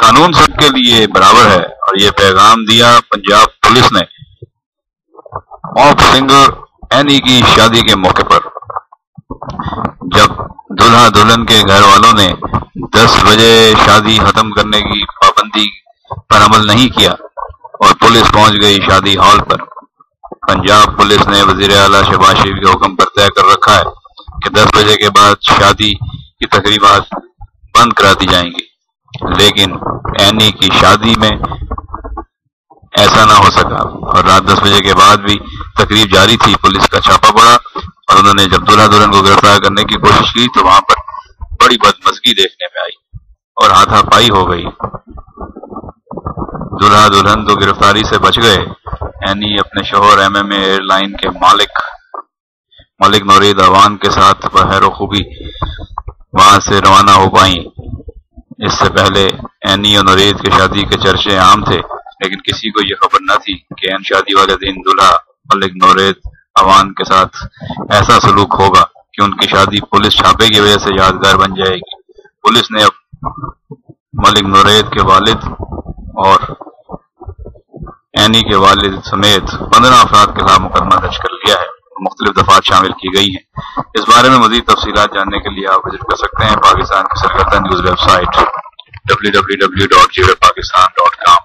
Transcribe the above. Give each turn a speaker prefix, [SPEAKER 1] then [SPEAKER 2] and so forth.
[SPEAKER 1] قانون سب کے لیے برابر ہے، اور یہ پیغام دیا پنجاب پولیس نے پاپ سنگر اینی کی شادی کے موقع پر، جب دلہا دلہن کے گھر والوں نے 10 بجے شادی ختم کرنے کی پابندی پر عمل نہیں کیا اور پولیس پہنچ گئی شادی ہال پر۔ پنجاب پولیس نے وزیر اعلیٰ شہباز شریف کے حکم پر طے کر رکھا ہے کہ 10 بجے کے بعد شادی کی تقریبات بند کرا دی جائیں گی، لیکن اینی کی شادی میں ایسا نہ ہو سکا اور رات 10 بجے کے بعد بھی تقریب جاری تھی۔ پولیس کا چھاپا پڑا اور انہوں نے جب دلہا دلہن کو گرفتار کرنے کی کوشش کی تو وہاں پر بڑی بدمزگی دیکھنے میں آئی اور ہاتھا پائی ہو گئی۔ دلہا دلہن تو گرفتاری سے بچ گئے، اینی اپنے شوہر ایم ایئر لائن کے ملک نورید اوان کے ساتھ بخیر و خوبی وہاں سے روانہ ہو پائیں۔ اس سے پہلے اینی اور نورید کی شادی کے چرچے عام تھے، لیکن کسی کو یہ خبر نہ تھی کہ ان شادی والے دن دلہا ملک نورید اوان کے ساتھ ایسا سلوک ہوگا کہ ان کی شادی پولیس چھاپے کی وجہ سے یادگار بن جائے گی۔ پولیس نے اب ملک نورید کے والد اور اینی کے والد سمیت 15 افراد کے خلاف مقدمہ درج کر لیا ہے، مختلف دفعات شامل کی گئی ہیں۔ اس بارے میں مزید تفصیلات جاننے کے لیے آپ وزٹ کر سکتے ہیں پاکستان کی سرکردہ نیوز ویب سائٹ www.pakistan.com۔